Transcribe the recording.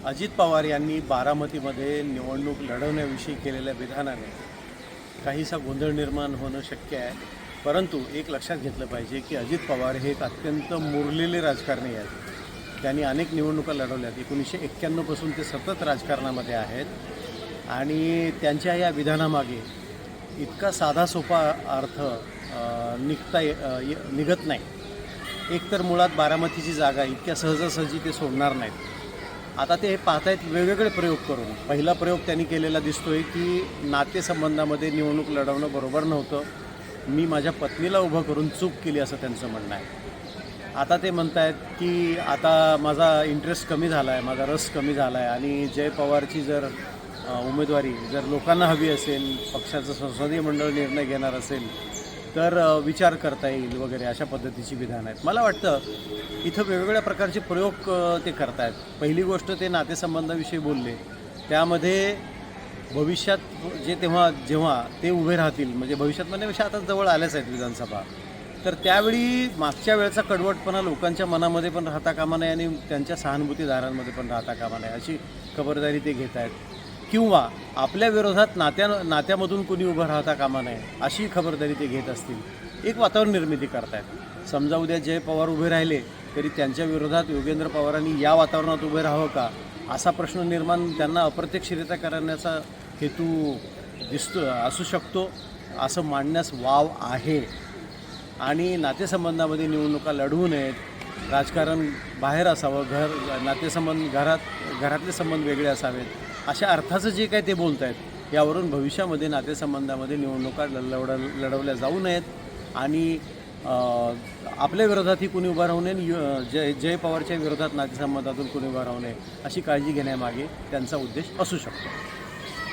अजित पवार यांनी बारामतीमध्ये निवडणूक लढवण्याविषयी केलेल्या विधानाने काहीसा गोंधळ निर्माण होणं शक्य आहे. परंतु एक लक्षात घेतलं पाहिजे की अजित पवार हे एक अत्यंत मुरलेले राजकारणी आहेत. त्यांनी अनेक निवडणुका लढवल्यात. 1991 पासून ते सतत राजकारणामध्ये आहेत आणि त्यांच्या या विधानामागे इतका साधा सोपा अर्थ निघत नाही. एकतर मुळात बारामतीची जागा इतक्या सहजासहजी ते सोडणार नाहीत. आता ते पाहतायत वेगवेगळे प्रयोग करून. पहिला प्रयोग त्यांनी केलेला दिसतोय की नातेसंबंधामध्ये निवडणूक लढवणं बरोबर नव्हतं, मी माझ्या पत्नीला उभं करून चूक केली असं त्यांचं म्हणणं आहे. आता ते म्हणत आहेत की आता माझा इंटरेस्ट कमी झाला आहे, माझा रस कमी झाला आहे आणि जय पवारची जर उमेदवारी जर लोकांना हवी असेल, पक्षाचं संसदीय मंडळ निर्णय घेणार असेल तर विचार करता येईल वगैरे अशा पद्धतीची विधान आहेत. मला वाटतं इथं वेगवेगळ्या प्रकारचे प्रयोग ते करत आहेत. पहिली गोष्ट ते नातेसंबंधाविषयी बोलले, त्यामध्ये भविष्यात जेव्हा ते उभे राहतील, म्हणजे भविष्यात म्हणण्यापेक्षा आता जवळ आल्याच आहेत विधानसभा, तर त्यावेळी मागच्या वेळचा कडवटपणा लोकांच्या मनामध्ये पण राहता कामा नये आणि त्यांच्या सहानुभूतीदारांमध्ये पण राहता कामा नये अशी खबरदारी ते घेत आहेत. किंवा आपल्या विरोधात नात्यामधून कोणी उभं राहता कामा नये अशी खबरदारी ते घेत असतील. एक वातावरण निर्मिती करतायत. समजा उद्या जय पवार उभे राहिले तरी त्यांच्या विरोधात योगेंद्र पवारांनी या वातावरणात उभे राहावं का असा प्रश्न निर्माण त्यांना अप्रत्यक्षरित्या करण्याचा हेतू असू शकतो, असं मांडण्यास वाव आहे. आणि नातेसंबंधामध्ये निवडणुका लढवू नयेत, राजकारण बाहेर असावं, नातेसंबंध घरातले संबंध वेगळे असावेत अशा अर्थाचं जे काय ते बोलत आहेत, यावरून भविष्यामध्ये नातेसंबंधामध्ये निवडणुका लढवल्या जाऊ नयेत आणि आपल्या विरोधातही कुणी उभा राहू नये, जय पवारच्या विरोधात नातेसंबंधातून कुणी उभा राहू नये अशी काळजी घेण्यामागे त्यांचा उद्देश असू शकतो.